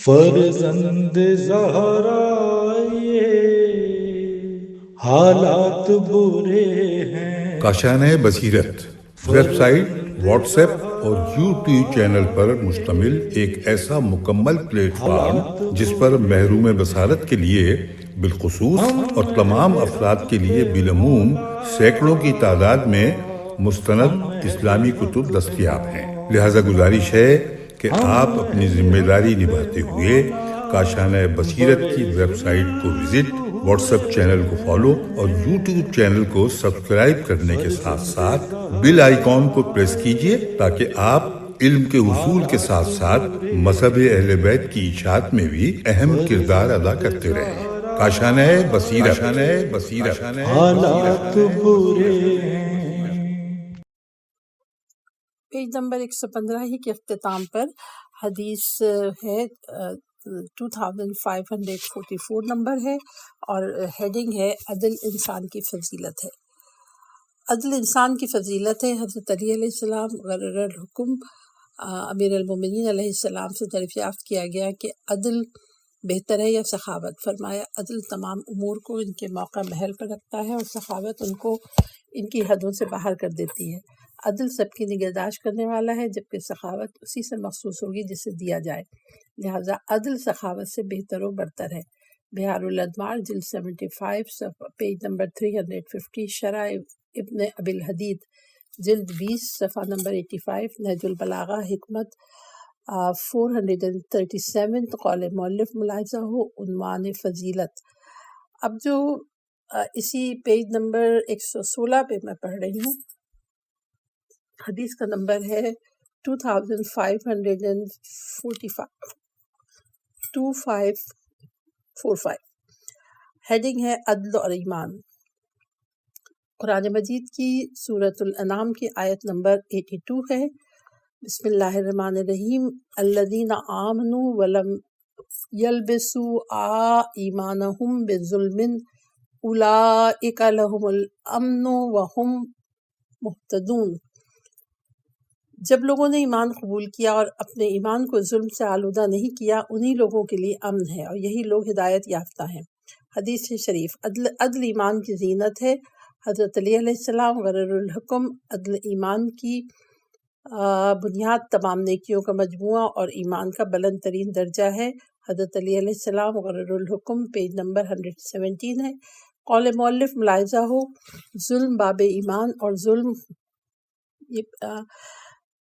فرزند زہرا یہ حالات برے ہیں۔ کاشانۂ بصیرت ویب سائٹ، واٹس ایپ اور یوٹیوب چینل پر مشتمل ایک ایسا مکمل پلیٹ فارم جس پر محروم بصارت کے لیے بالخصوص اور تمام افراد کے لیے بالعموم سینکڑوں کی تعداد میں مستند اسلامی کتب دستیاب ہیں۔ لہذا گزارش ہے کہ آپ اپنی ذمہ داری نبھاتے ہوئے کاشانۂ بصیرت کی ویب سائٹ کو وزٹ، واٹس ایپ چینل کو فالو اور یوٹیوب چینل کو سبسکرائب کرنے کے ساتھ ساتھ بیل آئیکن کو پریس کیجئے تاکہ آپ علم کے حصول کے ساتھ ساتھ مذہب اہل بیت کی اشاعت میں بھی اہم کردار ادا کرتے رہیں۔ کاشانۂ بصیرت حالات برے ہیں۔ پیج نمبر 115 ہی کے اختتام پر حدیث ہے 2544 نمبر ہے اور ہیڈنگ ہے عدل انسان کی فضیلت ہے۔ عدل انسان کی فضیلت ہے۔ حضرت علی علیہ السلام غرر الحکم امیر المومنین علیہ السلام سے دریافت کیا گیا کہ عدل بہتر ہے یا سخاوت؟ فرمایا عدل تمام امور کو ان کے موقع محل پر رکھتا ہے اور سخاوت ان کو ان کی حدوں سے باہر کر دیتی ہے۔ عدل سب کی نگہداشت کرنے والا ہے جبکہ سخاوت اسی سے مخصوص ہوگی جسے دیا جائے، لہٰذا عدل سخاوت سے بہتر و برتر ہے۔ بہار الانوار جلد 75 پیج نمبر 350، شرح ابن ابی الحدید جلد 20 صفحہ نمبر 85، نہج البلاغہ حکمت 437، قول مؤلف ملاحظہ ہو، عنوان فضیلت۔ اب جو اسی پیج نمبر 116 پہ میں پڑھ رہی ہوں، حدیث کا نمبر ہے 2545 ہیڈنگ ہے عدل اور ایمان۔ قرآن مجید کی سورۃ الانعام کی آیت نمبر 82 ہے۔ بسم اللہ الرحمن الرحیم، الذین آمنوا ولم یلبسوا ایمانہم بظلم اولئک لہم الامن وہم مہتدون۔ جب لوگوں نے ایمان قبول کیا اور اپنے ایمان کو ظلم سے آلودہ نہیں کیا، انہی لوگوں کے لیے امن ہے اور یہی لوگ ہدایت یافتہ ہیں۔ حدیث شریف، عدل ایمان کی زینت ہے۔ حضرت علی علیہ السلام غرر الحکم، عدل ایمان کی بنیاد تمام نیکیوں کا مجموعہ اور ایمان کا بلند ترین درجہ ہے۔ حضرت علی علیہ السلام غرر الحکم پیج نمبر 117 ہے۔ قول مؤلف ملاحظہ ہو، ظلم باب ایمان اور ظلم،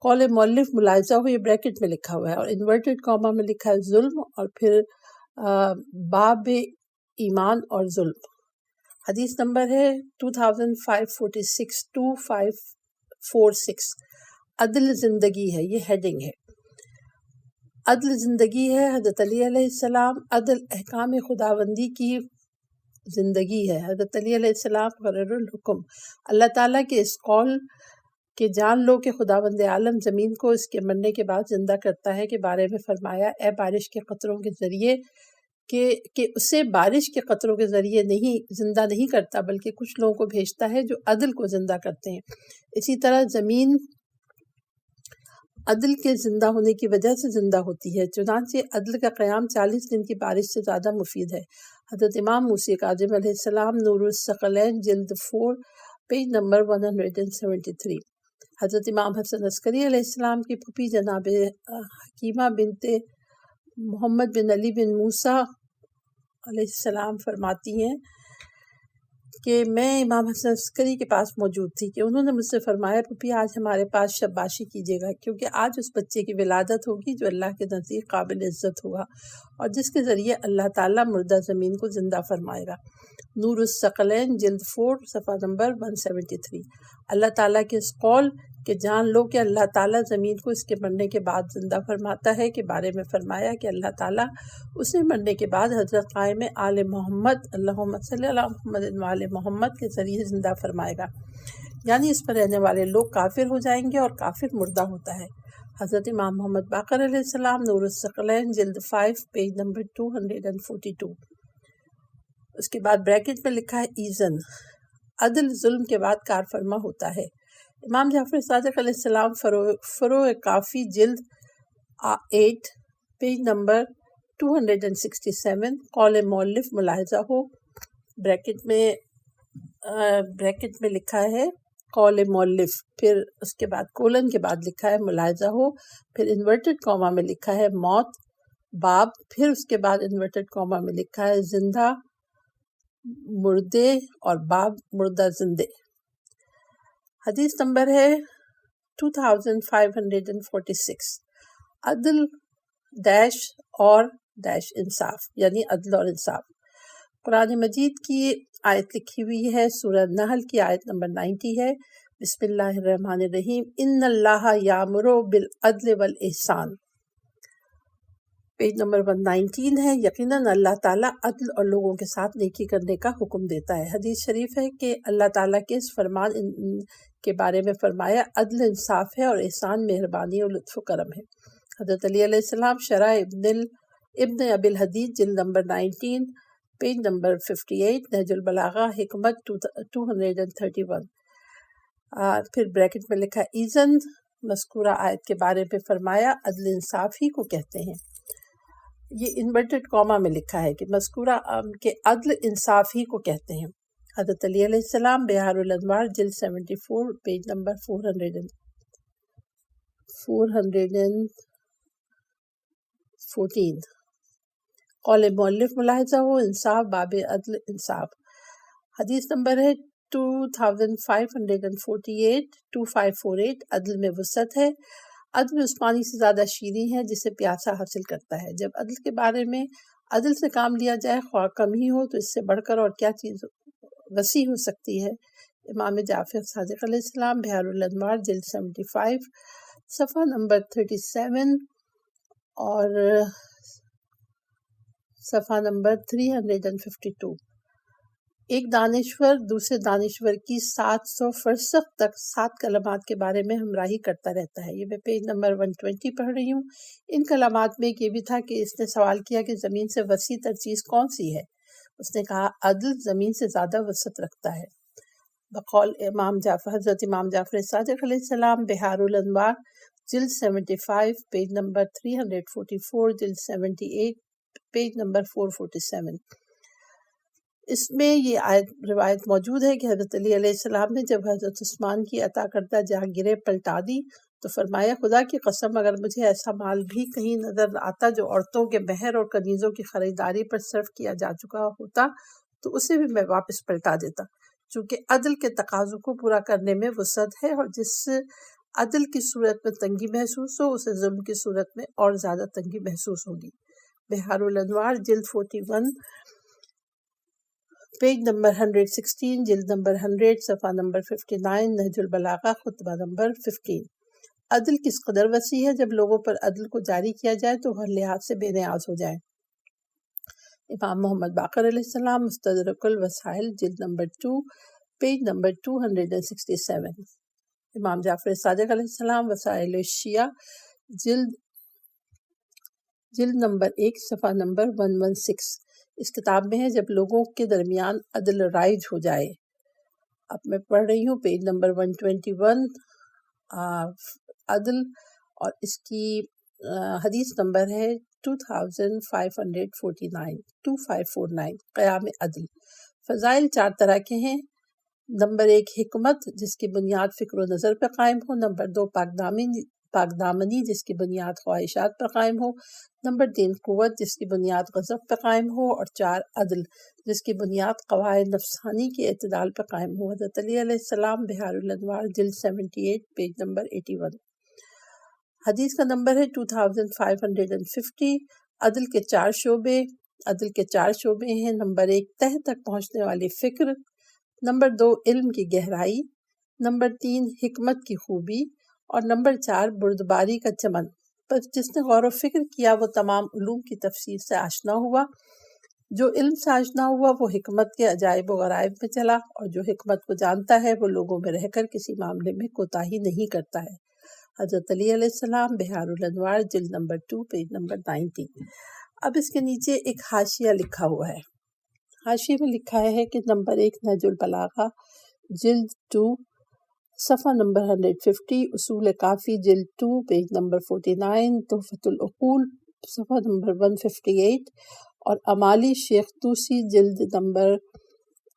قول مؤلف ملاحظہ ہو، یہ بریکٹ میں لکھا ہوا ہے اور انورٹڈ کاما میں لکھا ہے ظلم، اور پھر باب ایمان اور ظلم۔ حدیث نمبر ہے 2546 عدل زندگی ہے، یہ ہیڈنگ ہے۔ عدل زندگی ہے۔ حضرت علی علیہ السلام، عدل احکام خداوندی کی زندگی ہے۔ حضرت علی علیہ السلام غرر الحکم، اللہ تعالیٰ کے اس قول کہ جان لو کہ خداوند عالم زمین کو اس کے مرنے کے بعد زندہ کرتا ہے کے بارے میں فرمایا، اے بارش کے قطروں کے ذریعے کہ اسے بارش کے قطروں کے ذریعے نہیں زندہ نہیں کرتا بلکہ کچھ لوگوں کو بھیجتا ہے جو عدل کو زندہ کرتے ہیں۔ اسی طرح زمین عدل کے زندہ ہونے کی وجہ سے زندہ ہوتی ہے، چنانچہ عدل کا قیام 40 دن کی بارش سے زیادہ مفید ہے۔ حضرت امام موسی کاظم علیہ السلام نور الثقلین جلد 4 پیج نمبر 173۔ حضرت امام حسن عسکری علیہ السلام کی پھوپھی جناب حکیمہ بنت محمد بن علی بن موسیٰ علیہ السلام فرماتی ہیں کہ میں امام حسن عسکری کے پاس موجود تھی کہ انہوں نے مجھ سے فرمایا، پھوپھی آج ہمارے پاس شب باشی کیجیے گا، کیونکہ آج اس بچے کی ولادت ہوگی جو اللہ کے نزدیک قابل عزت ہوگا اور جس کے ذریعے اللہ تعالیٰ مردہ زمین کو زندہ فرمائے گا۔ نور الثقلین جلد 4 صفحہ نمبر 173۔ اللہ تعالیٰ کے اس قول کہ جان لو کہ اللہ تعالیٰ زمین کو اس کے مرنے کے بعد زندہ فرماتا ہے کے بارے میں فرمایا کہ اللہ تعالیٰ اسے مرنے کے بعد حضرت قائم آل محمد اللہم صلی علی محمد وآل محمد کے ذریعے زندہ فرمائے گا، یعنی اس پر رہنے والے لوگ کافر ہو جائیں گے اور کافر مردہ ہوتا ہے۔ حضرت امام محمد باقر علیہ السلام نور الثقلین جلد 5 پیج نمبر 242۔ اس کے بعد بریکٹ میں لکھا ہے ایزن، عدل ظلم کے بعد کار فرما ہوتا ہے۔ امام جعفر صادق علیہ السلام فروع کافی جلد 8 پیج نمبر 267 قول مؤلف ملاحظہ ہو، بریکٹ میں لکھا ہے قول مؤلف، پھر اس کے بعد کولن کے بعد لکھا ہے ملاحظہ ہو، پھر انورٹڈ کاما میں لکھا ہے موت باب، پھر اس کے بعد انورٹڈ کاما میں لکھا ہے زندہ مردے اور باب مردہ زندے۔ حدیث نمبر ہے 2546، عدل ڈیش اور ڈیش انصاف، یعنی عدل اور انصاف۔ قرآن مجید کی آیت لکھی ہوئی ہے، سورہ نحل کی آیت نمبر 90 ہے، بسم اللہ الرحمن الرحیم، ان اللہ یامر بالعدل والاحسان، پیج نمبر 119 ہے، یقیناً اللہ تعالیٰ عدل اور لوگوں کے ساتھ نیکی کرنے کا حکم دیتا ہے۔ حدیث شریف ہے کہ اللہ تعالیٰ کے اس فرمان کے بارے میں فرمایا عدل انصاف ہے اور احسان مہربانی اور لطف و کرم ہے۔ حضرت علی علیہ السلام شرح ابن ابی الحدید جلد نمبر 19 پیج نمبر 58، نہج البلاغہ حکمت 231، پھر بریکٹ میں لکھا ایزن مذکورہ آیت کے بارے میں فرمایا عدل انصاف ہی کو کہتے ہیں۔ یہ انورٹڈ کاما میں لکھا ہے کہ مذکورہ کہ عدل انصاف ہی کو کہتے ہیں۔ حضرت علی علیہ السلام بہار الانوار جلد 74 پیج نمبر 414، قول مؤلف ملاحظہ ہو انصاف باب عدل انصاف۔ حدیث نمبر ہے 2548 عدل میں وسعت ہے، عدل اس پانی سے زیادہ شیریں ہے جسے پیاسا حاصل کرتا ہے۔ جب عدل کے بارے میں عدل سے کام لیا جائے خواہ کم ہی ہو تو اس سے بڑھ کر اور کیا چیز وسیع ہو سکتی ہے۔ امام جعفر صادق علیہ السلام بہار الانوار جلد 75 صفحہ نمبر 37 اور صفحہ نمبر 352، ایک دانشور دوسرے دانشور کی 700 فرسخ تک 7 کلمات کے بارے میں ہمراہی کرتا رہتا ہے۔ یہ میں پیج نمبر 120 پڑھ رہی ہوں۔ ان کلمات میں یہ بھی تھا کہ اس نے سوال کیا کہ زمین سے وسیع تر چیز کون سی ہے؟ اس نے کہا عدل زمین سے زیادہ وسعت رکھتا ہے۔ بقول حضرت امام جعفر صادق علیہ السلام بہار الانوار جلد 75 پیج نمبر 344، جلد 78 پیج نمبر 447۔ اس میں یہ روایت موجود ہے کہ حضرت علی علیہ السلام نے جب حضرت عثمان کی عطا کردہ جہانگیریں پلٹا دی تو فرمایا خدا کی قسم اگر مجھے ایسا مال بھی کہیں نظر آتا جو عورتوں کے مہر اور کنیزوں کی خریداری پر صرف کیا جا چکا ہوتا تو اسے بھی میں واپس پلٹا دیتا، چونکہ عدل کے تقاضوں کو پورا کرنے میں وسعت ہے، اور جس عدل کی صورت میں تنگی محسوس ہو اسے ظلم کی صورت میں اور زیادہ تنگی محسوس ہوگی۔ بہار الانوار جلد 41 پیج نمبر 116، جلد نمبر 100 صفحہ نمبر 59، نہج البلاغہ خطبہ نمبر 15۔ عدل کس قدر وسیع ہے، جب لوگوں پر عدل کو جاری کیا جائے تو ہر لحاظ سے بے نیاز ہو جائیں۔ امام محمد باقر علیہ السلام مستدرک الوسائل جلد نمبر 2 پیج نمبر 267، امام جعفر صادق علیہ السلام وسائل الشیعہ جلد نمبر 1 صفحہ نمبر 116۔ اس کتاب میں ہے جب لوگوں کے درمیان عدل رائج ہو جائے۔ اب میں پڑھ رہی ہوں پیج نمبر 121 عدل، اور اس کی حدیث نمبر ہے 2549 قیام عدل۔ فضائل 4 طرح کے ہیں۔ نمبر 1 حکمت جس کی بنیاد فکر و نظر پر قائم ہو، نمبر 2 پاک دامنی جس کی بنیاد خواہشات پر قائم ہو، نمبر 3 قوت جس کی بنیاد غضب پر قائم ہو، اور 4 عدل جس کی بنیاد قواعد نفسانی کے اعتدال پر قائم ہو۔ حضرت علی علیہ السلام بہار الانوار جلد 78 پیج نمبر 81۔ حدیث کا نمبر ہے 2550۔ عدل کے 4 شعبے ہیں۔ نمبر 1 تہ تک پہنچنے والی فکر، نمبر 2 علم کی گہرائی، نمبر 3 حکمت کی خوبی، اور نمبر 4 بردباری کا چمن۔ پس جس نے غور و فکر کیا وہ تمام علوم کی تفسیر سے آشنا ہوا، جو علم سے آشنا ہوا وہ حکمت کے عجائب و غرائب میں چلا، اور جو حکمت کو جانتا ہے وہ لوگوں میں رہ کر کسی معاملے میں کوتاہی نہیں کرتا ہے۔ حضرت علی علیہ السلام بہار الانوار جلد نمبر 2 پیج نمبر 90۔ اب اس کے نیچے ایک حاشیہ لکھا ہوا ہے۔ حاشیے میں لکھا ہے کہ نمبر 1 نہج البلاغہ جلد 2 صفحہ نمبر 150، اصول کافی جلد 2 پیج نمبر 49، تحفۃ العقول صفحہ نمبر 158 اور امالی شیخ توسی جلد نمبر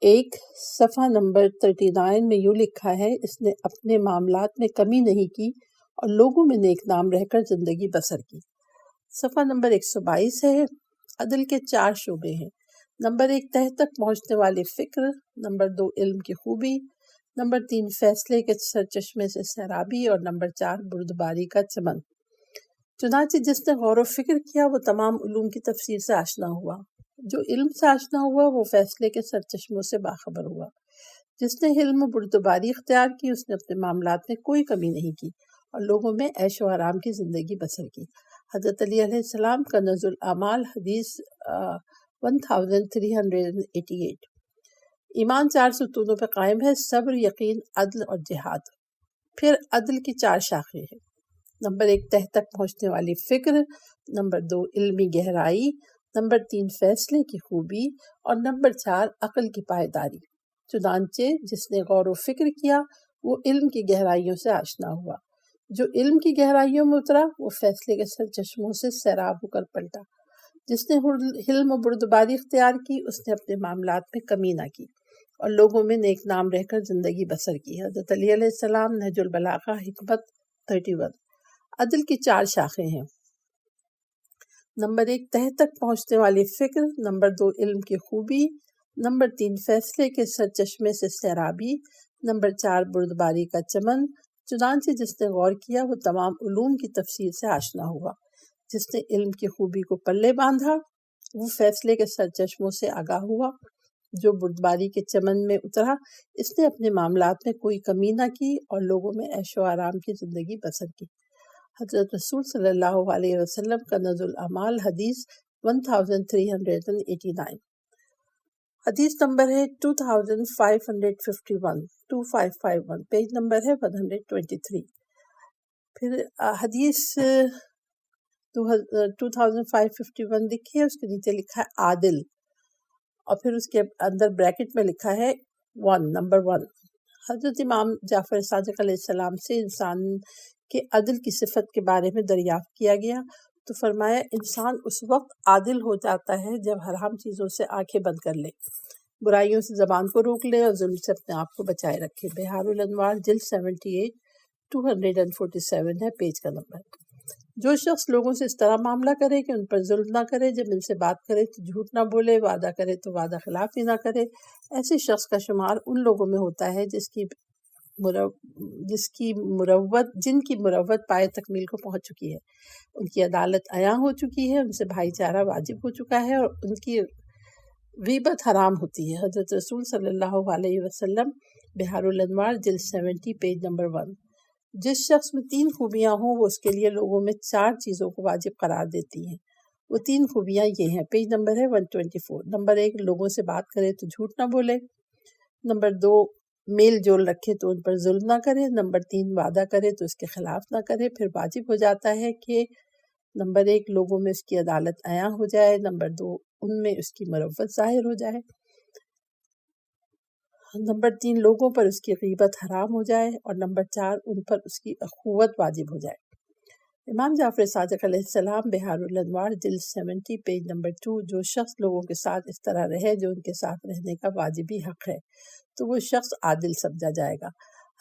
1 صفحہ نمبر 39 میں یوں لکھا ہے، اس نے اپنے معاملات میں کمی نہیں کی اور لوگوں میں نیک نام رہ کر زندگی بسر کی۔ صفحہ نمبر 122 ہے، عدل کے 4 شعبے ہیں۔ نمبر 1 تہ تک پہنچنے والی فکر، نمبر 2 علم کی خوبی، نمبر 3 فیصلے کے سرچشمے سے سیرابی اور نمبر 4 بردباری کا چمن۔ چنانچہ جس نے غور و فکر کیا وہ تمام علوم کی تفسیر سے آشنا ہوا، جو علم سے آشنا ہوا وہ فیصلے کے سرچشموں سے باخبر ہوا، جس نے علم و بردباری اختیار کی اس نے اپنے معاملات میں کوئی کمی نہیں کی اور لوگوں میں عیش و آرام کی زندگی بسر کی۔ حضرت علی علیہ السلام کا کنز الاعمال حدیث 1388۔ ایمان 4 ستونوں پہ قائم ہے، صبر، یقین، عدل اور جہاد۔ پھر عدل کی 4 شاخیں ہیں۔ نمبر 1 تہ تک پہنچنے والی فکر، نمبر 2 علمی گہرائی، نمبر 3 فیصلے کی خوبی اور نمبر 4 عقل کی پائیداری۔ چنانچہ جس نے غور و فکر کیا وہ علم کی گہرائیوں سے آشنا ہوا، جو علم کی گہرائیوں میں اترا وہ فیصلے کے سرچشموں سے سیراب ہو کر پلٹا، جس نے حلم و بردباری اختیار کی اس نے اپنے معاملات میں کمی نہ کی اور لوگوں میں نیک نام رہ کر زندگی بسر کی۔ حضرت علی علیہ السلام نہج البلاغہ حکمت 31۔ عدل کی 4 شاخیں ہیں۔ نمبر 1 تہ تک پہنچنے والی فکر، نمبر 2 علم کی خوبی، نمبر 3 فیصلے کے سرچشمے سے سیرابی، نمبر 4 بردباری کا چمن۔ چنانچہ جس نے غور کیا وہ تمام علوم کی تفسیر سے آشنا ہوا، جس نے علم کی خوبی کو پلے باندھا وہ فیصلے کے سرچشموں سے آگاہ ہوا، جو بردباری کے چمن میں اترا اس نے اپنے معاملات میں کوئی کمی نہ کی اور لوگوں میں عیش و آرام کی زندگی بسر کی۔ حضرت رسول صلی اللہ علیہ وسلم کا کنز الاعمال حدیث 1389۔ حدیث نمبر ہے 2551 پیج نمبر ہے 123۔ پھر حدیث 2551 لکھی ہے، اس کے نیچے لکھا ہے عادل اور پھر اس کے اندر بریکٹ میں لکھا ہے 1 نمبر 1۔ حضرت امام جعفر صادق علیہ السلام سے انسان کے عدل کی صفت کے بارے میں دریافت کیا گیا تو فرمایا انسان اس وقت عادل ہو جاتا ہے جب حرام چیزوں سے آنکھیں بند کر لے، برائیوں سے زبان کو روک لے اور ظلم سے اپنے آپ کو بچائے رکھے۔ بہار الانوار جلد 78 247 ہے پیج کا نمبر۔ جو شخص لوگوں سے اس طرح معاملہ کرے کہ ان پر ظلم نہ کرے، جب ان سے بات کرے تو جھوٹ نہ بولے، وعدہ کرے تو وعدہ خلافی نہ کرے، ایسے شخص کا شمار ان لوگوں میں ہوتا ہے جن کی مروت پائے تکمیل کو پہنچ چکی ہے، ان کی عدالت عیاں ہو چکی ہے، ان سے بھائی چارہ واجب ہو چکا ہے اور ان کی غیبت حرام ہوتی ہے۔ حضرت رسول صلی اللہ علیہ وسلم بہار الانوار جلد 70 پیج نمبر 1۔ جس شخص میں 3 خوبیاں ہوں وہ اس کے لیے لوگوں میں 4 چیزوں کو واجب قرار دیتی ہیں۔ وہ 3 خوبیاں یہ ہیں، پیج نمبر ہے 124۔ نمبر 1 لوگوں سے بات کرے تو جھوٹ نہ بولے، نمبر 2 میل جول رکھے تو ان پر ظلم نہ کرے، نمبر 3 وعدہ کرے تو اس کے خلاف نہ کرے۔ پھر واجب ہو جاتا ہے کہ نمبر 1 لوگوں میں اس کی عدالت عیاں ہو جائے، نمبر 2 ان میں اس کی مروت ظاہر ہو جائے، نمبر 3 لوگوں پر اس کی غیبت حرام ہو جائے اور نمبر 4 ان پر اس کی اخوت واجب ہو جائے۔ امام جعفر صادق علیہ السلام بہار الانوار جلد 70 پیج نمبر 2۔ جو شخص لوگوں کے ساتھ اس طرح رہے جو ان کے ساتھ رہنے کا واجبی حق ہے تو وہ شخص عادل سمجھا جائے گا۔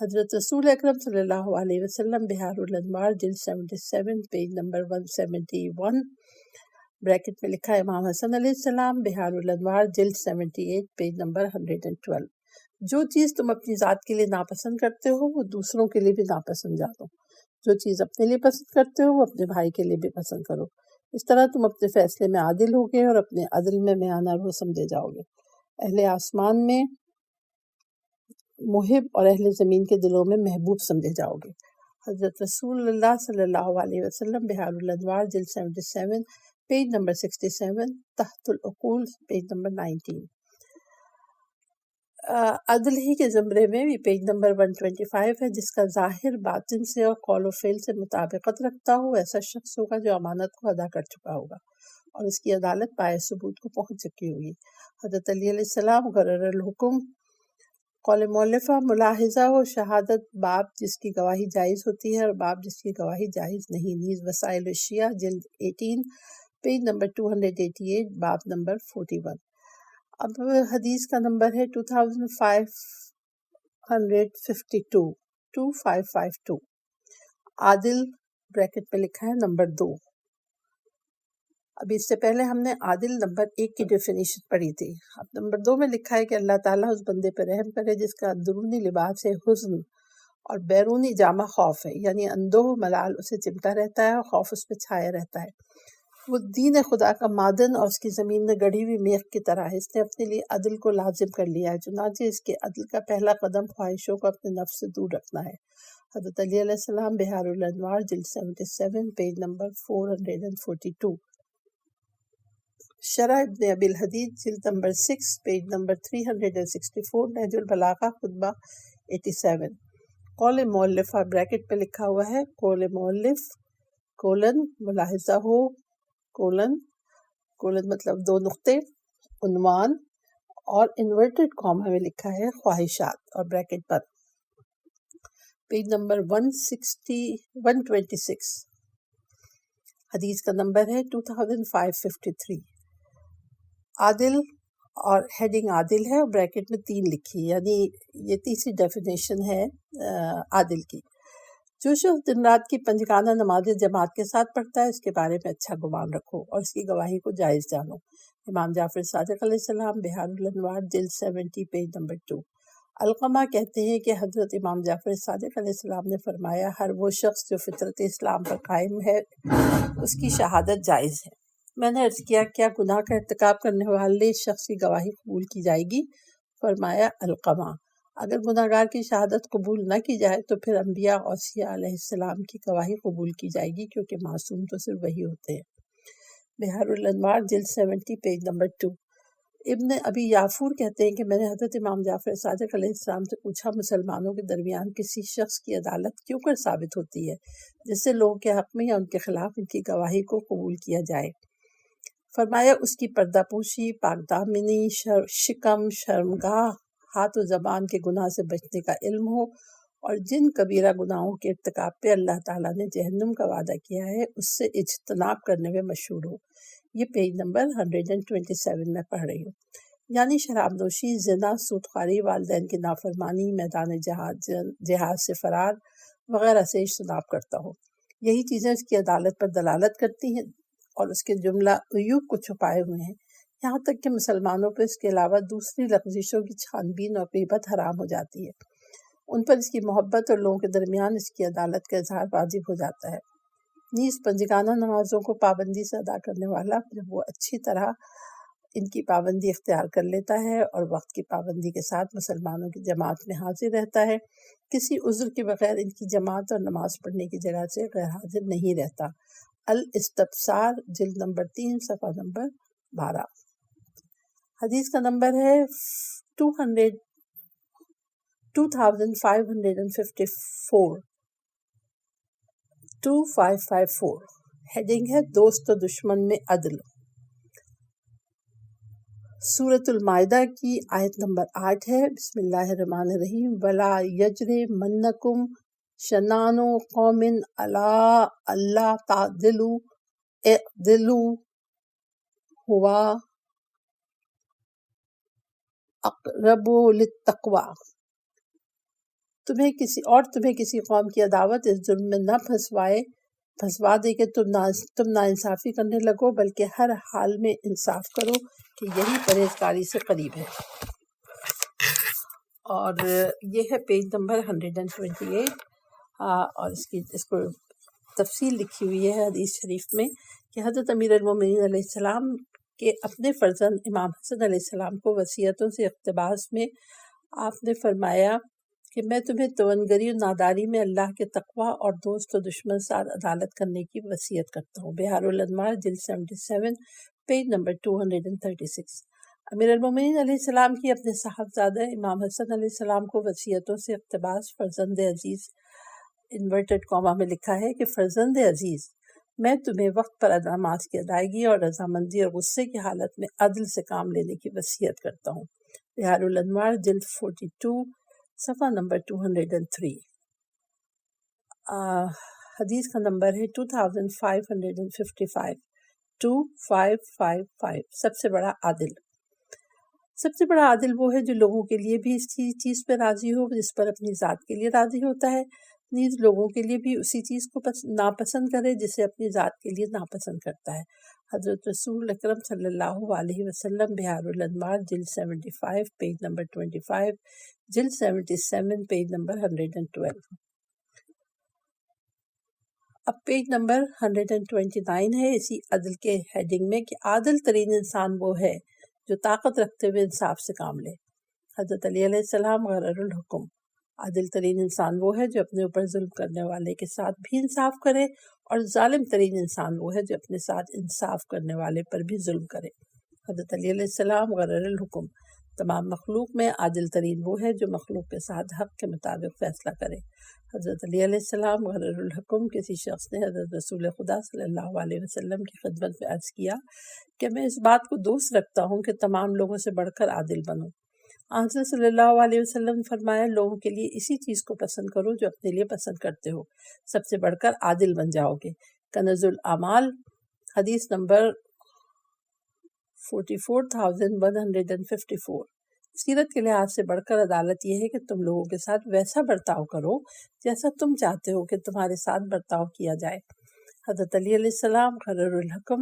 حضرت رسول اکرم صلی اللہ علیہ وسلم بہار الانوار جلد 77 پیج نمبر 171، بریکٹ میں لکھا ہے امام حسن علیہ السلام بہار الانوار جلد 78 پیج نمبر 112۔ جو چیز تم اپنی ذات کے لیے ناپسند کرتے ہو وہ دوسروں کے لیے بھی ناپسند جانو، جو چیز اپنے لیے پسند کرتے ہو وہ اپنے بھائی کے لیے بھی پسند کرو، اس طرح تم اپنے فیصلے میں عادل ہوگے اور اپنے عدل میں میانہ رو سمجھے جاؤ گے، اہل آسمان میں محب اور اہل زمین کے دلوں میں محبوب سمجھے جاؤ گے۔ حضرت رسول اللہ صلی اللہ علیہ وسلم بہار الانوار جلد 77 پیج نمبر 67، تحت العقول پیج نمبر 19۔ عدل ہی کے زمرے میں بھی پیج نمبر 125 ہے، جس کا ظاہر باطن سے اور قول و فعل سے مطابقت رکھتا ہو ایسا شخص ہوگا جو امانت کو ادا کر چکا ہوگا اور اس کی عدالت پائے ثبوت کو پہنچ چکی ہوگی۔ حضرت علی علیہ السلام غرر الحکم قول مؤلفہ ملاحظہ و شہادت باب جس کی گواہی جائز ہوتی ہے اور باب جس کی گواہی جائز نہیں، نیز وسائل الشیعہ جلد 18 پیج نمبر 288 باب نمبر 41۔ اب حدیث کا نمبر ہے 2552 عادل بریکٹ میں لکھا ہے نمبر 2۔ ابھی اس سے پہلے ہم نے عادل نمبر 1 کی ڈیفینیشن پڑھی تھی۔ اب نمبر 2 میں لکھا ہے کہ اللہ تعالیٰ اس بندے پر رحم کرے جس کا اندرونی لباس ہے حزن اور بیرونی جامہ خوف ہے، یعنی اندوہ ملال اسے چمٹا رہتا ہے اور خوف اس پہ چھایا رہتا ہے۔ وہ دین خدا کا معدن اور اس کی زمین میں گڑھی ہوئی میخ کی طرح ہے۔ اس نے اپنے لیے عدل کو لازم کر لیا ہے، چنانچہ اس کے عدل کا پہلا قدم خواہشوں کو اپنے نفس سے دور رکھنا ہے۔ حضرت علی علیہ السلام بحار الانوار جلد 77 پیج نمبر 442۔ شرح ابن ابی الحدید جلد نمبر 6 پیج نمبر 364، نہج البلاغہ خطبہ 87۔ قول مؤلفہ بریکٹ پہ لکھا ہوا ہے قول مؤلف کولن ملاحظہ ہو کولن مطلب 2 نقطے عنوان اور انورٹڈ کاما میں لکھا ہے خواہشات اور بریکٹ پر پیج نمبر 126۔ حدیث کا نمبر ہے 2553۔ عادل اور ہیڈنگ عادل ہے اور بریکٹ میں 3 لکھی، یعنی یہ تیسری ڈیفینیشن ہے عادل کی۔ جو شخص دن رات کی 5 گانہ نماز جماعت کے ساتھ پڑھتا ہے اس کے بارے میں اچھا گمان رکھو اور اس کی گواہی کو جائز جانو۔ امام جعفر صادق علیہ السلام بحار الانوار جلد 70 پیج نمبر 2۔ علقمہ کہتے ہیں کہ حضرت امام جعفر صادق علیہ السلام نے فرمایا ہر وہ شخص جو فطرت اسلام پر قائم ہے اس کی شہادت جائز ہے۔ میں نے عرض کیا کیا گناہ کا ارتکاب کرنے والے شخص کی گواہی قبول کی جائے گی؟ فرمایا علقمہ اگر گناہ گار کی شہادت قبول نہ کی جائے تو پھر انبیاء اوصیاء علیہ السلام کی گواہی قبول کی جائے گی، کیونکہ معصوم تو صرف وہی ہوتے ہیں۔ بحار الانوار جلد 70 پیج نمبر 2۔ ابن ابی یافور کہتے ہیں کہ میں نے حضرت امام جعفر صادق علیہ السلام سے پوچھا مسلمانوں کے درمیان کسی شخص کی عدالت کیوں کر ثابت ہوتی ہے جس سے لوگوں کے حق میں یا ان کے خلاف ان کی گواہی کو قبول کیا جائے؟ فرمایا اس کی پردہ پوشی، پاک دامنی، شکم، شرمگاہ، ہاتھ و زبان کے گناہ سے بچنے کا علم ہو، اور جن کبیرہ گناہوں کے ارتکاب پہ اللہ تعالیٰ نے جہنم کا وعدہ کیا ہے اس سے اجتناب کرنے میں مشہور ہو۔ یہ پیج نمبر 127 میں پڑھ رہی ہوں۔ یعنی شراب نوشی، زنا، سودخواری، والدین کی نافرمانی، میدان جہاد سے فرار وغیرہ سے اجتناب کرتا ہو۔ یہی چیزیں اس کی عدالت پر دلالت کرتی ہیں اور اس کے جملہ عیوب کو چھپائے ہوئے ہیں، یہاں تک کہ مسلمانوں پر اس کے علاوہ دوسری لغزشوں کی چھانبین اور غیبت حرام ہو جاتی ہے۔ ان پر اس کی محبت اور لوگوں کے درمیان اس کی عدالت کا اظہار واجب ہو جاتا ہے۔ نیز 5 گانہ نمازوں کو پابندی سے ادا کرنے والا جب وہ اچھی طرح ان کی پابندی اختیار کر لیتا ہے اور وقت کی پابندی کے ساتھ مسلمانوں کی جماعت میں حاضر رہتا ہے، کسی عذر کے بغیر ان کی جماعت اور نماز پڑھنے کی جگہ سے غیر حاضر نہیں رہتا۔ الاستبصار جلد نمبر 3 صفحہ نمبر 12۔ حدیث کا نمبر ہے 2554 ہیڈنگ ہے دوست و دشمن میں عدل۔ سورۃ المائدہ کی آیت نمبر 8 ہے۔ بسم اللہ الرحمن الرحیم۔ ولا یجرمنکم شنآن قوم علی الا تعدلوا اعدلوا هو اقرب للتقوی۔ تمہیں کسی قوم کی عداوت اس جرم میں نہ پھنسوا دے کہ تم ناانصافی کرنے لگو، بلکہ ہر حال میں انصاف کرو کہ یہی پرہیزگاری سے قریب ہے۔ اور یہ ہے پیج نمبر 128، اور اس کو تفصیل لکھی ہوئی ہے حدیث شریف میں کہ حضرت امیر المومنین علیہ السلام کے اپنے فرزند امام حسن علیہ السلام کو وصیتوں سے اقتباس میں آپ نے فرمایا کہ میں تمہیں توانگری و ناداری میں اللہ کے تقوی اور دوست و دشمن ساتھ عدالت کرنے کی وصیت کرتا ہوں۔ بحار الانوار جلد 77 پیج نمبر 236۔ امیر المومنین علیہ السلام کی اپنے صاحبزادہ امام حسن علیہ السلام کو وصیتوں سے اقتباس فرزند عزیز انورٹڈ کاما میں لکھا ہے کہ فرزند عزیز، میں تمہیں وقت پر نماز کی ادائیگی اور رضامندی اور غصے کی حالت میں عدل سے کام لینے کی وصیت کرتا ہوں۔ بہار الانوار جلد 42 صفحہ نمبر 203۔ حدیث کا نمبر ہے 2555 2555۔ سب سے بڑا عادل، سب سے بڑا عادل وہ ہے جو لوگوں کے لیے بھی اس چیز پہ راضی ہو جس پر اپنی ذات کے لیے راضی ہوتا ہے، نیز لوگوں کے لیے بھی اسی چیز کو ناپسند کرے جسے اپنی ذات کے لیے ناپسند کرتا ہے۔ حضرت رسول اکرم صلی اللہ علیہ وسلم، بہار الانوار جلد 75 پیج نمبر 25، جلد 77 پیج نمبر 112۔ اب پیج نمبر 129 ہے اسی عدل کے ہیڈنگ میں کہ عادل ترین انسان وہ ہے جو طاقت رکھتے ہوئے انصاف سے کام لے۔ حضرت علی علیہ السلام غرر الحکم، عادل ترین انسان وہ ہے جو اپنے اوپر ظلم کرنے والے کے ساتھ بھی انصاف کرے، اور ظالم ترین انسان وہ ہے جو اپنے ساتھ انصاف کرنے والے پر بھی ظلم کرے۔ حضرت علی علیہ السلام غرر الحکم، تمام مخلوق میں عادل ترین وہ ہے جو مخلوق کے ساتھ حق کے مطابق فیصلہ کرے۔ حضرت علی علیہ السلام غرر الحکم، کسی شخص نے حضرت رسول خدا صلی اللہ علیہ وسلم کی خدمت میں عرض کیا کہ میں اس بات کو دوست رکھتا ہوں کہ تمام لوگوں سے بڑھ کر عادل بنوں۔ حضرت صلی اللہ علیہ وسلم نے فرمایا، لوگوں کے لیے اسی چیز کو پسند کرو جو اپنے لیے پسند کرتے ہو، سب سے بڑھ کر عادل بن جاؤ گے۔ کنز الاعمال حدیث نمبر 44154۔ سیرت کے لحاظ سے بڑھ کر عدالت یہ ہے کہ تم لوگوں کے ساتھ ویسا برتاؤ کرو جیسا تم چاہتے ہو کہ تمہارے ساتھ برتاؤ کیا جائے۔ حضرت علی علیہ السلام غرر الحکم،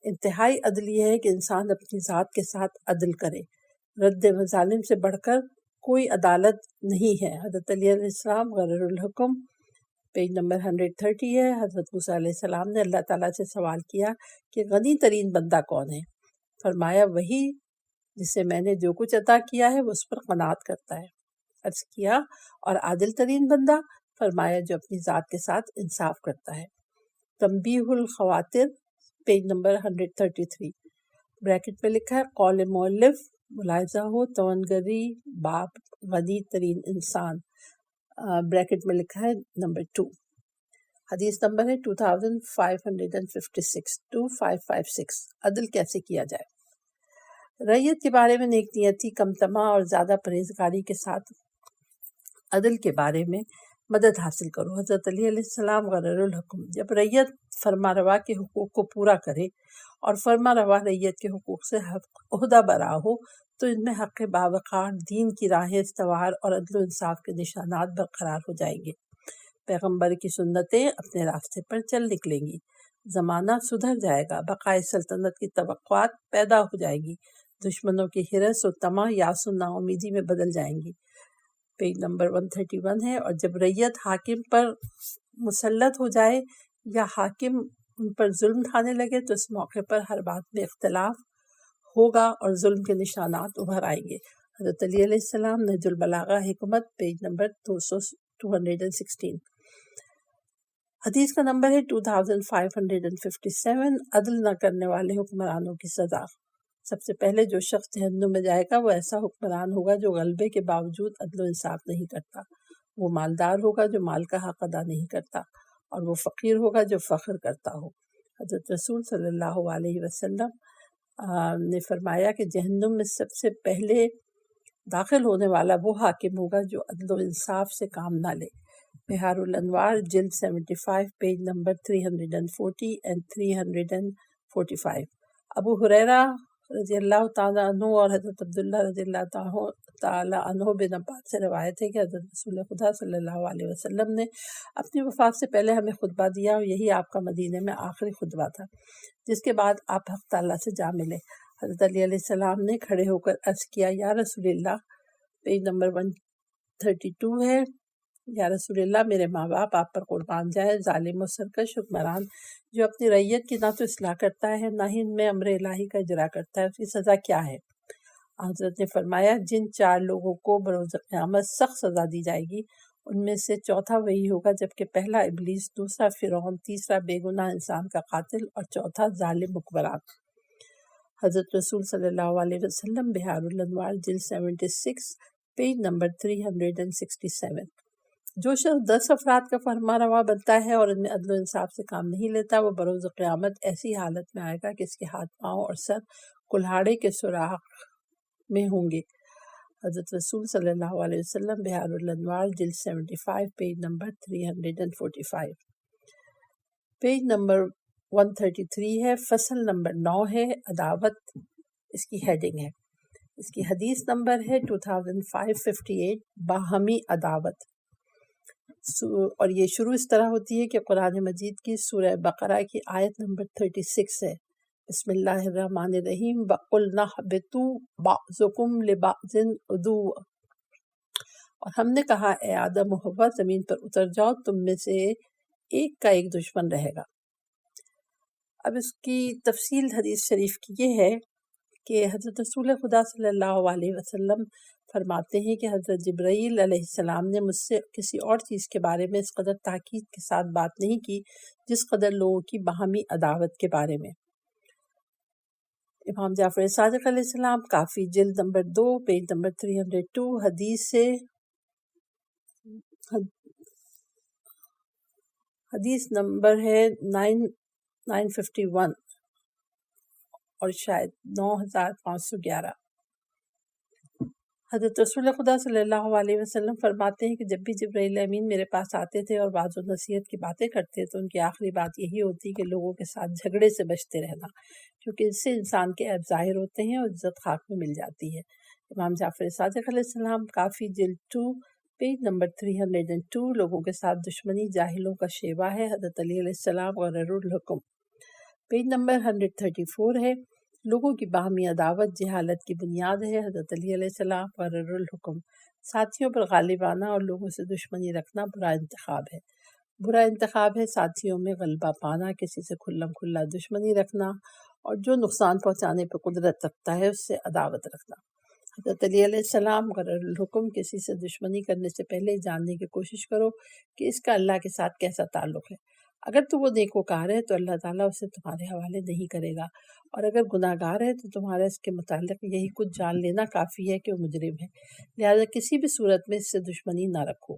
انتہائی عدل یہ ہے کہ انسان اپنی ذات کے ساتھ عدل کرے، رد مظالم سے بڑھ کر کوئی عدالت نہیں ہے۔ حضرت علی علیہ السلام غرر الحکم، پیج نمبر 130 ہے۔ حضرت موسیٰ علیہ السلام نے اللہ تعالیٰ سے سوال کیا کہ غنی ترین بندہ کون ہے؟ فرمایا، وہی جسے میں نے جو کچھ عطا کیا ہے وہ اس پر قناعت کرتا ہے۔ عرض کیا، اور عادل ترین بندہ؟ فرمایا، جو اپنی ذات کے ساتھ انصاف کرتا ہے۔ تنبیہ الخواطر پیج نمبر 133، بریکٹ میں لکھا ہے قول مؤلف، ملاحظہ ہو توانگری باب غنی ترین انسان، بریکٹ میں لکھا ہے نمبر 2۔ حدیث نمبر ہے 2556 عدل کیسے کیا جائے۔ رعیت کے بارے میں نیک نیتی، کم طمع اور زیادہ پرہیزگاری کے ساتھ عدل کے بارے میں مدد حاصل کرو۔ حضرت علی علیہ السلام غرر الحکم، جب رعیت فرما روا کے حقوق کو پورا کرے اور فرما روا رعیت کے حقوق سے عہدہ برآ ہو تو ان میں حق باوقار دین کی راہیں استوار اور عدل و انصاف کے نشانات برقرار ہو جائیں گے۔ پیغمبر کی سنتیں اپنے راستے پر چل نکلیں گی، زمانہ سدھر جائے گا، بقائے سلطنت کی توقعات پیدا ہو جائے گی، دشمنوں کی حرص و طمع یاس و ناامیدی میں بدل جائیں گی۔ پیج نمبر 131 ہے۔ اور جب رعیت حاکم پر مسلط ہو جائے یا حاکم ان پر ظلم ڈھانے لگے تو اس موقع پر ہر بات میں اختلاف ہوگا اور ظلم کے نشانات ابھر آئیں گے۔ حضرت علی علیہ السلام نہج البلاغہ حکمت پیج نمبر 216۔ حدیث کا نمبر ہے 2557، عدل نہ کرنے والے حکمرانوں کی سزا۔ سب سے پہلے جو شخص جہنم میں جائے گا وہ ایسا حکمران ہوگا جو غلبے کے باوجود عدل و انصاف نہیں کرتا، وہ مالدار ہوگا جو مال کا حق ادا نہیں کرتا، اور وہ فقیر ہوگا جو فخر کرتا ہو۔ حضرت رسول صلی اللہ علیہ وسلم نے فرمایا کہ جہنم میں سب سے پہلے داخل ہونے والا وہ حاکم ہوگا جو عدل و انصاف سے کام نہ لے۔ بہار الانوار جلد 75 پیج نمبر 340 and 345۔ ابو ہریرہ رضی اللہ تعالیٰ عنہ اور حضرت عبداللہ رضی اللہ تعالیٰ عنہ بن عباس سے روایت ہے کہ حضرت رسول خدا صلی اللہ علیہ وسلم نے اپنی وفات سے پہلے ہمیں خطبہ دیا، اور یہی آپ کا مدینے میں آخری خطبہ تھا، جس کے بعد آپ حق تعالیٰ سے جا ملے۔ حضرت علی علیہ السلام نے کھڑے ہو کر عرض کیا، یا رسول اللہ، پیج نمبر 132 ہے، یا رسول اللہ، میرے ماں باپ آپ پر قربان جائیں، ظالم و سرکش حکمران جو اپنی رعیت کی نہ تو اصلاح کرتا ہے نہ ہی ان میں امر الہی کا اجرا کرتا ہے، اس کی سزا کیا ہے؟ حضرت نے فرمایا، جن 4 لوگوں کو بروز قیامت سخت سزا دی جائے گی ان میں سے چوتھا وہی ہوگا جبکہ پہلا ابلیس، دوسرا فرعون، تیسرا بے گناہ انسان کا قاتل اور چوتھا ظالم حکمران۔ حضرت رسول صلی اللہ علیہ وسلم، بہار الانوار جلد 76 پیج نمبر 367۔ جو شخص 10 افراد کا فرما روا بنتا ہے اور ان میں عدل و انصاف سے کام نہیں لیتا، وہ بروز قیامت ایسی حالت میں آئے گا کہ اس کے ہاتھ پاؤں اور سر کلہاڑے کے سوراخ میں ہوں گے، حضرت رسول صلی اللہ علیہ وسلم بحار الانوار جلد 75 پیج نمبر 345. پیج نمبر 133 ہے، فصل نمبر 9 ہے، عداوت اس کی ہیڈنگ ہے. اس کی حدیث نمبر ہے 2558، باہمی عداوت. اور یہ شروع اس طرح ہوتی ہے کہ قرآن مجید کی سورہ بقرہ کی آیت نمبر 36 ہے. بسم اللہ الرحمن الرحیم. وَقُلْنَا اهْبِطُوا بَعْضُكُمْ لِبَعْضٍ عُدُوٌّ. اور ہم نے کہا اے آدم و حوا زمین پر اتر جاؤ، تم میں سے ایک کا ایک دشمن رہے گا. اب اس کی تفصیل حدیث شریف کی یہ ہے کہ حضرت رسول خدا صلی اللہ علیہ وسلم فرماتے ہیں کہ حضرت جبرائیل علیہ السلام نے مجھ سے کسی اور چیز کے بارے میں اس قدر تاکید کے ساتھ بات نہیں کی جس قدر لوگوں کی باہمی عداوت کے بارے میں. امام جعفر صادق علیہ السلام کافی جلد نمبر 2 پیج نمبر 302 حدیث نمبر ہے 951 اور شاید 9511. حضرت رسول خدا صلی اللہ علیہ وسلم فرماتے ہیں کہ جب بھی جبرائیل امین میرے پاس آتے تھے اور بعض و نصیحت کی باتیں کرتے تو ان کی آخری بات یہی ہوتی کہ لوگوں کے ساتھ جھگڑے سے بچتے رہنا، کیونکہ اس سے انسان کے عیب ظاہر ہوتے ہیں اور عزت خاک میں مل جاتی ہے. امام جعفر صادق علیہ السلام کافی جلد 2 پیج نمبر 302 لوگوں کے ساتھ دشمنی جاہلوں کا شیوا ہے. حضرت علی علیہ السلام غرر الحکم. پیج نمبر 134 ہے، لوگوں کی باہمی عداوت جہالت کی بنیاد ہے. حضرت علی علیہ السلام قرر الحکم. ساتھیوں پر غالب آنا اور لوگوں سے دشمنی رکھنا برا انتخاب ہے. برا انتخاب ہے ساتھیوں میں غلبہ پانا، کسی سے کھلم کھلا دشمنی رکھنا اور جو نقصان پہنچانے پر قدرت رکھتا ہے اس سے عداوت رکھنا. حضرت علی علیہ السلام قرر الحکم. کسی سے دشمنی کرنے سے پہلے جاننے کی کوشش کرو کہ اس کا اللہ کے ساتھ کیسا تعلق ہے. اگر تو وہ نیکوکار ہے تو اللہ تعالیٰ اسے تمہارے حوالے نہیں کرے گا، اور اگر گناہ گار ہے تو تمہارا اس کے متعلق یہی کچھ جان لینا کافی ہے کہ وہ مجرم ہے، لہذا کسی بھی صورت میں اس سے دشمنی نہ رکھو.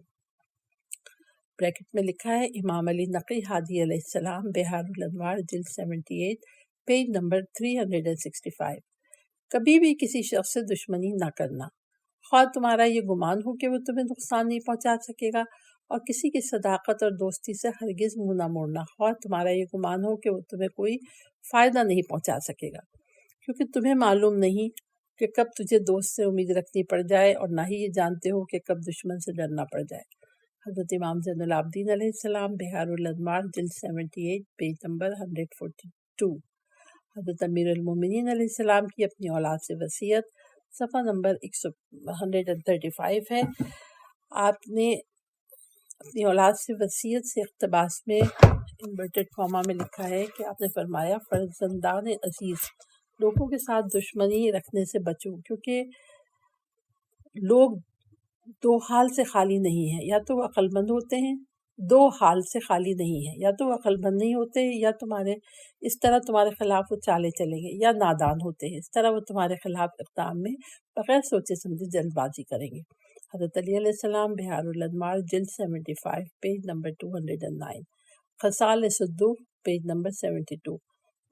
بریکٹ میں لکھا ہے امام علی نقی ہادی علیہ السلام بحار الانوار جلد 78 پیج نمبر 365. کبھی بھی کسی شخص سے دشمنی نہ کرنا، خواہ تمہارا یہ گمان ہو کہ وہ تمہیں نقصان نہیں پہنچا سکے گا، اور کسی کی صداقت اور دوستی سے ہرگز منہ نہ موڑنا، خواہ تمہارا یہ گمان ہو کہ وہ تمہیں کوئی فائدہ نہیں پہنچا سکے گا، کیونکہ تمہیں معلوم نہیں کہ کب تجھے دوست سے امید رکھنی پڑ جائے اور نہ ہی یہ جانتے ہو کہ کب دشمن سے ڈرنا پڑ جائے. حضرت امام زین العابدین علیہ السلام بحار الانوار جلد 78 پیج نمبر 142. حضرت امیر المومنین علیہ السلام کی اپنی اولاد سے وصیت صفحہ نمبر 135 ہے. آپ نے اپنی اولاد سے وصیت سے اقتباس میں انورٹڈ کاما میں لکھا ہے کہ آپ نے فرمایا فرزندان عزیز، لوگوں کے ساتھ دشمنی رکھنے سے بچو، کیونکہ لوگ دو حال سے خالی نہیں ہیں، یا تو وہ عقل مند ہوتے ہیں، دو حال سے خالی نہیں ہیں، یا تو وہ عقل مند نہیں ہوتے، یا اس طرح تمہارے خلاف وہ چالے چلیں گے، یا نادان ہوتے ہیں، اس طرح وہ تمہارے خلاف اقدام میں بغیر سوچے سمجھے جلد بازی کریں گے. حضرت علی علیہ السلام بحار الانوار جلد 75 پیج نمبر 209. خصال صدوق پیج نمبر 72.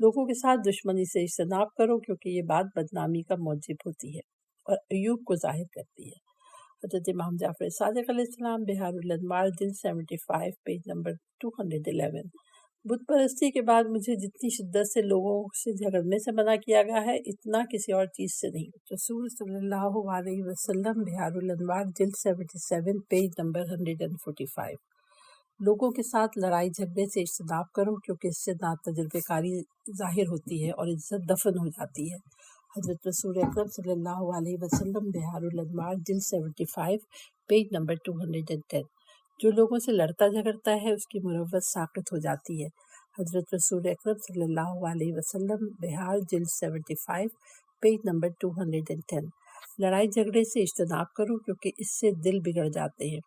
لوگوں کے ساتھ دشمنی سے اجتناب کرو، کیونکہ یہ بات بدنامی کا موجب ہوتی ہے اور عیوب کو ظاہر کرتی ہے. حضرت امام جعفر صادق علیہ السلام بحار الانوار جلد 75 پیج نمبر 211. بت پرستی کے بعد مجھے جتنی شدت سے لوگوں سے جھگڑنے سے منع کیا گیا ہے اتنا کسی اور چیز سے نہیں. رسول صلی اللہ علیہ وسلم بحار الانوار جلد 77 پیج نمبر 145. لوگوں کے ساتھ لڑائی جھگڑے سے اجتناب کرو، کیونکہ اس سے نا تجربے کاری ظاہر ہوتی ہے اور عزت دفن ہو جاتی ہے. حضرت رسول اکرم صلی اللہ علیہ وسلم بحار الانوار جلد 75 پیج نمبر 210. جو لوگوں سے لڑتا جھگڑتا ہے اس کی مروت ساقط ہو جاتی ہے. حضرت رسول اکرم صلی اللہ علیہ وسلم بحار جلد 75 پیج نمبر 210. لڑائی جھگڑے سے اجتناب کرو، کیونکہ اس سے دل بگڑ جاتے ہیں.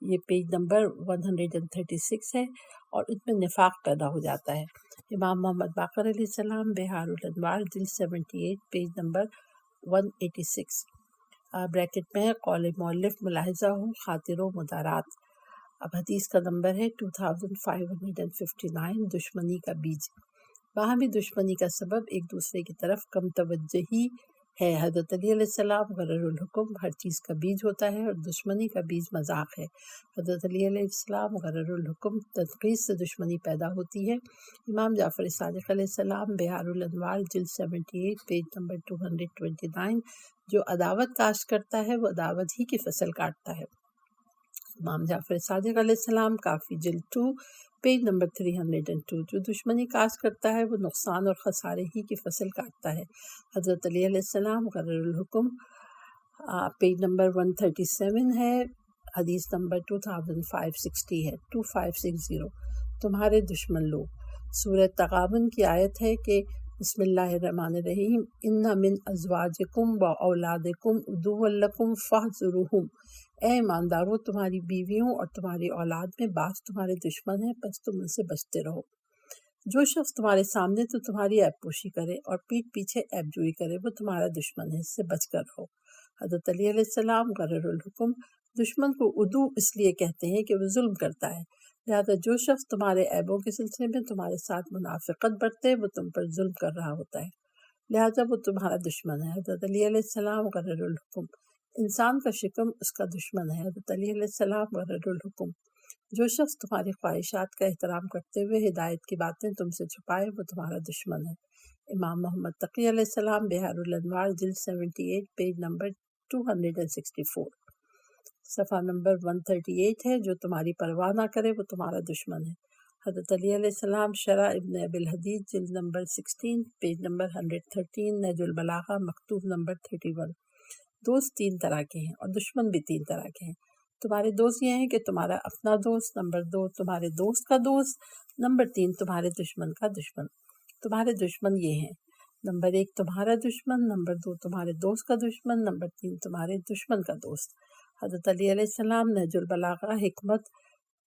یہ پیج نمبر 136 ہے اور اس میں نفاق پیدا ہو جاتا ہے. امام محمد باقر علیہ السلام بحار الانوار جلد 78 پیج نمبر 186. بریکٹ میں قول مؤلف ملاحظہ ہوں خاطر و مدارات. اب حدیث کا نمبر ہے 2559. دشمنی کا بیج. باہمی دشمنی کا سبب ایک دوسرے کی طرف کم توجہی ہے۔ حضرت علی علیہ السلام غرر الحکم، ہر چیز کا بیج ہوتا ہے اور دشمنی کا بیج مذاق ہے۔ حضرت علی علیہ السلام غرر الحکم، تنقید سے دشمنی پیدا ہوتی ہے۔ امام جعفر صادق علیہ السلام بہار الانوار جلد 78 پیج نمبر 229، جو عداوت کاشت کرتا ہے وہ عداوت ہی کی فصل کاٹتا ہے۔ امام جعفر صادق علیہ السلام کافی جلد 2 پیج نمبر 302، جو دشمنی کاشت کرتا ہے وہ نقصان اور خسارے ہی کی فصل کاٹتا ہے۔ حضرت علی علیہ السلام غرر الحکم پیج نمبر 137 ہے، حدیث نمبر 2560 ہے، 2560۔ تمہارے دشمن لوگ، سورہ تغابن کی آیت ہے کہ بسم اللہ الرحمن الرحیم، ان من ازواجکم و اولادکم عدوا لکم فاحذروہم، اے ایماندارو تمہاری بیویوں اور تمہاری اولاد میں بعض تمہارے دشمن ہیں، پس تم ان سے بچتے رہو۔ جو شخص تمہارے سامنے تو تمہاری عیب پوشی کرے اور پیٹھ پیچھے عیب جوئی کرے وہ تمہارا دشمن ہے، اس سے بچ کر رہو۔ حضرت علی علیہ السلام غرر الحکم، دشمن کو عدو اس لیے کہتے ہیں کہ وہ ظلم کرتا ہے، لہذا جو شخص تمہارے عیبوں کے سلسلے میں تمہارے ساتھ منافقت برتے وہ تم پر ظلم کر رہا ہوتا ہے، لہذا وہ تمہارا دشمن ہے۔ حضرت علی علیہ السلام غرر الحکم، انسان کا شکم اس کا دشمن ہے۔ حضرت علی علیہ السلام غرر الحکم، جو شخص تمہاری خواہشات کا احترام کرتے ہوئے ہدایت کی باتیں تم سے چھپائے وہ تمہارا دشمن ہے۔ امام محمد تقی علیہ السلام بہار الانوار جلد 78 پیج نمبر 264، صفحہ نمبر 138 ہے، جو تمہاری پرواہ نہ کرے وہ تمہارا دشمن ہے۔ حضرت علی علیہ السلام شرح ابن ابی الحدیث جلد نمبر 16 پیج نمبر 113، نہج البلاغہ مکتوب نمبر 31۔ دوست 3 طرح کے ہیں اور دشمن بھی 3 طرح کے ہیں۔ تمہارے دوست یہ ہیں کہ تمہارا اپنا دوست، نمبر 2 تمہارے دوست کا دوست، نمبر 3 تمہارے دشمن کا دشمن۔ تمہارے دشمن یہ ہیں، نمبر 1 تمہارا دشمن، نمبر 2 تمہارے دوست کا دشمن، نمبر 3 تمہارے دشمن کا دوست۔ حضرت علی علیہ السلام نہج البلاغہ حکمت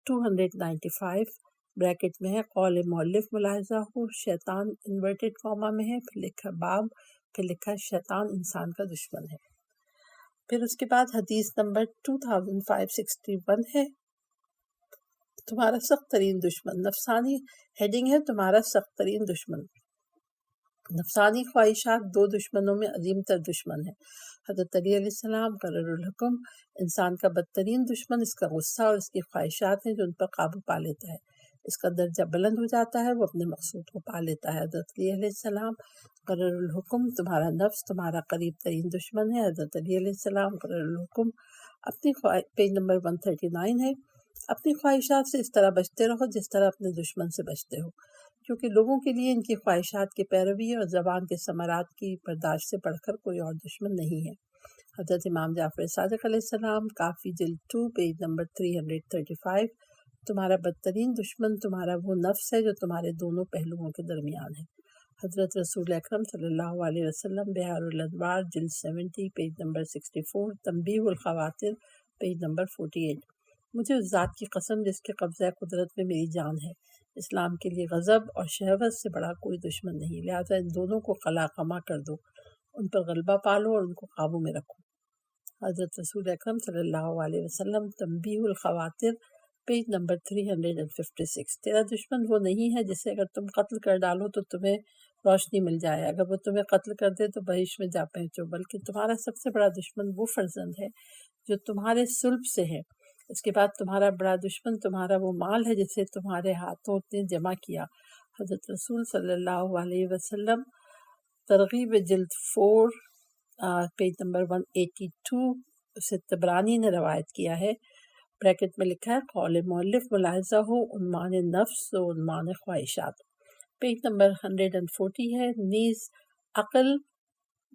295 بریکٹ میں ہے، قول مؤلف ملاحظہ ہو، شیطان انورٹڈ کاما میں ہے، پھر لکھا باب، پھر لکھا شیطان انسان کا دشمن ہے۔ پھر اس کے بعد حدیث نمبر 2561 ہے، تمہارا سخت ترین دشمن، نفسانی ہیڈنگ ہے تمہارا سخت ترین دشمن۔ نفسانی خواہشات 2 دشمنوں میں عظیم تر دشمن ہے۔ حضرت علی علیہ السلام قرر الحکم، انسان کا بدترین دشمن اس کا غصہ اور اس کی خواہشات ہیں جو ان پر قابو پا لیتا ہے، اس کا درجہ بلند ہو جاتا ہے، وہ اپنے مقصود کو پا لیتا ہے۔ حضرت علی علیہ السلام قرر الحکم، تمہارا نفس تمہارا قریب ترین دشمن ہے۔ حضرت علی علیہ السلام قرر الحکم، اپنی پیج نمبر 139 ہے، اپنی خواہشات سے اس طرح بچتے رہو جس طرح اپنے دشمن سے بچتے ہو، کیونکہ لوگوں کے لیے ان کی خواہشات کی پیروی اور زبان کے ثمرات کی برداشت سے بڑھ کر کوئی اور دشمن نہیں ہے۔ حضرت امام جعفر صادق علیہ السلام کافی جلد 2 پیج نمبر 335، تمہارا بدترین دشمن تمہارا وہ نفس ہے جو تمہارے دونوں پہلوؤں کے درمیان ہے۔ حضرت رسول اکرم صلی اللہ علیہ وسلم بہار الانوار جلد 70 پیج نمبر 64، تنبیہ الخواطر پیج نمبر 48، مجھے اس ذات کی قسم جس کے قبضہ قدرت میں میری جان ہے، اسلام کے لیے غضب اور شہوت سے بڑا کوئی دشمن نہیں، لہذا ان دونوں کو قلا قما کر دو، ان پر غلبہ پالو اور ان کو قابو میں رکھو۔ حضرت رسول اکرم صلی اللہ علیہ وسلم تنبیہ الخواطر پیج نمبر 356، تیرا دشمن وہ نہیں ہے جسے اگر تم قتل کر ڈالو تو تمہیں روشنی مل جائے، اگر وہ تمہیں قتل کر دے تو بہشت میں جا پہنچو، بلکہ تمہارا سب سے بڑا دشمن وہ فرزند ہے جو تمہارے صلب سے ہے۔ اس کے بعد تمہارا بڑا دشمن تمہارا وہ مال ہے جسے تمہارے ہاتھوں نے جمع کیا۔ حضرت رسول صلی اللہ علیہ وسلم ترغیب جلد 4 پیج نمبر 182، اسے طبرانی نے روایت کیا ہے، بریکٹ میں لکھا ہے قول مؤلف ملاحظہ ہو، عنوان نفس و عنوان خواہشات، پیج نمبر 140 ہے۔ نیز عقل،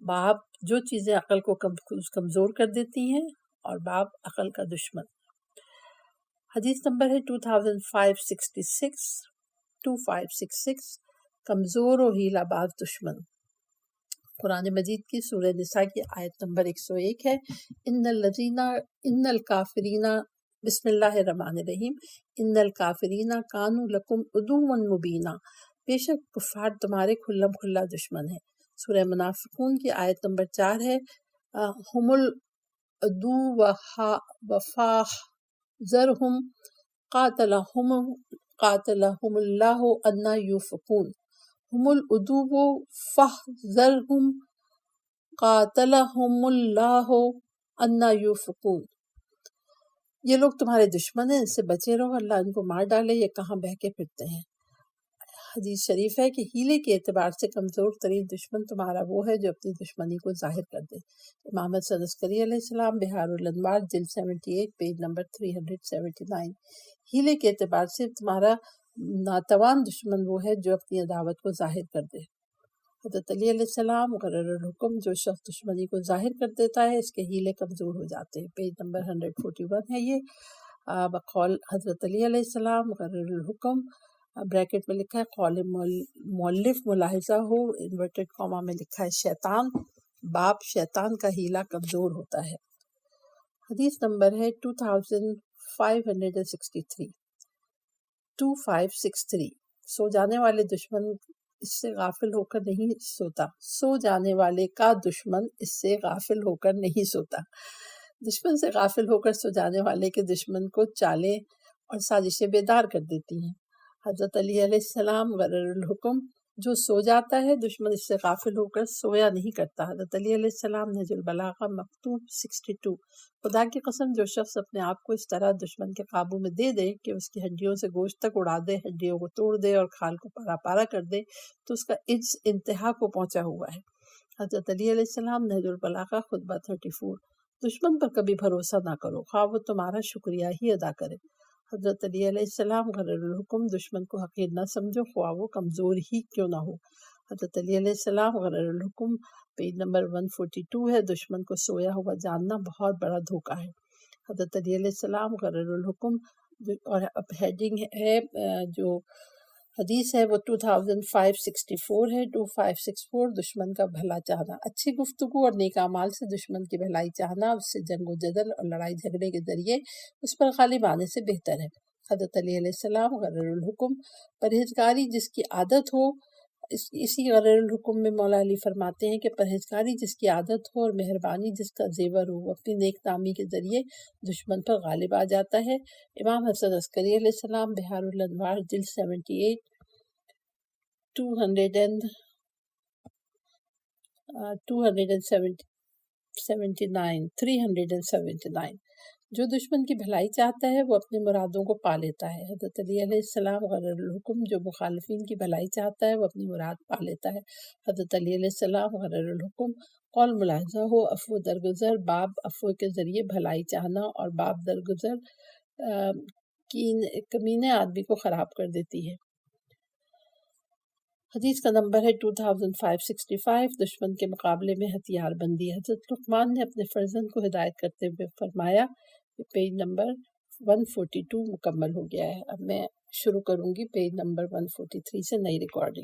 باب جو چیزیں عقل کو کمزور کر دیتی ہیں، اور باب عقل کا دشمن۔ حدیث نمبر ہے 2566، کمزور و ہیلہ باز دشمن۔ قرآن مجید کی سورہ نساء کی آیت نمبر 101 ہے، ان الکافرین، بسم اللہ الرحمن الرحیم، ان الکافرین کانوا لکم عدوا مبینا، بے شک کفار تمہارے کھلم کھلا دشمن ہے۔ سورہ منافقون کی آیت نمبر 4 ہے، ہم العدو وفاحذرہم قاتلہم اللہ انا یوفکون، ہم العدو فاحذرہم قاتلہم اللہ انا یوفکون، یہ لوگ تمہارے دشمن ہیں، ان سے بچے رہو، اللہ ان کو مار ڈالے، یہ کہاں بہکے پھرتے ہیں۔ حدیث شریف ہے کہ ہیلے کے اعتبار سے کمزور ترین دشمن تمہارا وہ ہے جو اپنی دشمنی کو ظاہر کر دے۔ امام حسن عسکری علیہ السلام، بہار الانوار، جلد 78، پیج نمبر 379۔ ہیلے کے اعتبار سے تمہارا ناتوان دشمن وہ ہے جو اپنی عداوت کو ظاہر کر دے۔ حضرت علی علیہ السلام مقرر الحکم، جو شخص دشمنی کو ظاہر کر دیتا ہے اس کے ہیلے کمزور ہو جاتے ہیں۔ پیج نمبر 141 ہے یہ۔ بقول حضرت علی علیہ السلام مقرر الحکم، بریکٹ میں لکھا ہے قول مؤلف ملاحظہ ہو، انورٹڈ کاما میں لکھا ہے شیطان، باپ شیطان کا ہیلہ کمزور ہوتا ہے۔ حدیث نمبر ہے 2563۔ سو جانے والے دشمن اس سے غافل ہو کر نہیں سوتا، سو جانے والے کا دشمن اس سے غافل ہو کر نہیں سوتا۔ دشمن سے غافل ہو کر سو جانے والے کے دشمن کو چالیں اور سازشیں بیدار کر دیتی ہیں۔ حضرت علی علیہ السلام مقرر الحکم، جو سو جاتا ہے دشمن اس سے غافل ہو کر سویا نہیں کرتا۔ حضرت علی علیہ السلام، نہج البلاغہ، مکتوب 62۔ خدا کی قسم، جو شخص اپنے آپ کو اس طرح دشمن کے قابو میں دے دے کہ اس کی ہڈیوں سے گوشت تک اڑا دے، ہڈیوں کو توڑ دے اور کھال کو پارا پارا کر دے، تو اس کا عجز انتہا کو پہنچا ہوا ہے۔ حضرت علی علیہ السلام، نہج البلاغہ، خطبہ 34۔ دشمن پر کبھی بھروسہ نہ کرو، خواہ وہ تمہارا شکریہ ہی ادا کرے۔ حضرت علی علیہ السلام مقرر الحکم، دشمن کو حقیر نہ سمجھو، خواہ وہ کمزور ہی کیوں نہ ہو۔ حضرت علی علیہ السلام مقرر الحکم، پیج نمبر 142 ہے، دشمن کو سویا ہوا جاننا بہت بڑا دھوکہ ہے۔ حضرت علی علیہ السلام مقرر الحکم، اور اب ہیڈنگ ہے جو حدیث ہے وہ 2564 ہے، 2564، دشمن کا بھلا چاہنا۔ اچھی گفتگو اور نیک اعمال سے دشمن کی بھلائی چاہنا، اس سے جنگ و جدل اور لڑائی جھگڑے کے ذریعے اس پر غالب آنے سے بہتر ہے۔ حضرت علی علیہ السلام مقرر الحکم، پرہیزگاری جس کی عادت ہو، اسی غرر الحکم میں مولا علی فرماتے ہیں کہ پرہیزگاری جس کی عادت ہو اور مہربانی جس کا زیور ہو، وہ اپنی نیک نامی کے ذریعے دشمن پر غالب آ جاتا ہے۔ امام حسن عسکری علیہ السلام، بہار الانوار، جلد 78، 379۔ جو دشمن کی بھلائی چاہتا ہے وہ اپنی مرادوں کو پا لیتا ہے۔ حضرت علی علیہ السلام مقرر الحکم، جو مخالفین کی بھلائی چاہتا ہے وہ اپنی مراد پا لیتا ہے۔ حضرت علی علیہ السلام مقرر الحکم، قول ملاحظہ ہو، عفو درگزر، باب عفو کے ذریعے بھلائی چاہنا اور باب درگزر کمینے آدمی کو خراب کر دیتی ہے۔ حدیث کا نمبر ہے 2565، دشمن کے مقابلے میں ہتھیار بندی۔ حضرت لقمان نے اپنے فرزند کو ہدایت کرتے ہوئے فرمایا، پیج نمبر 142 مکمل ہو گیا ہے۔ اب میں شروع کروں گی پیج نمبر 143 سے نئی ریکارڈنگ۔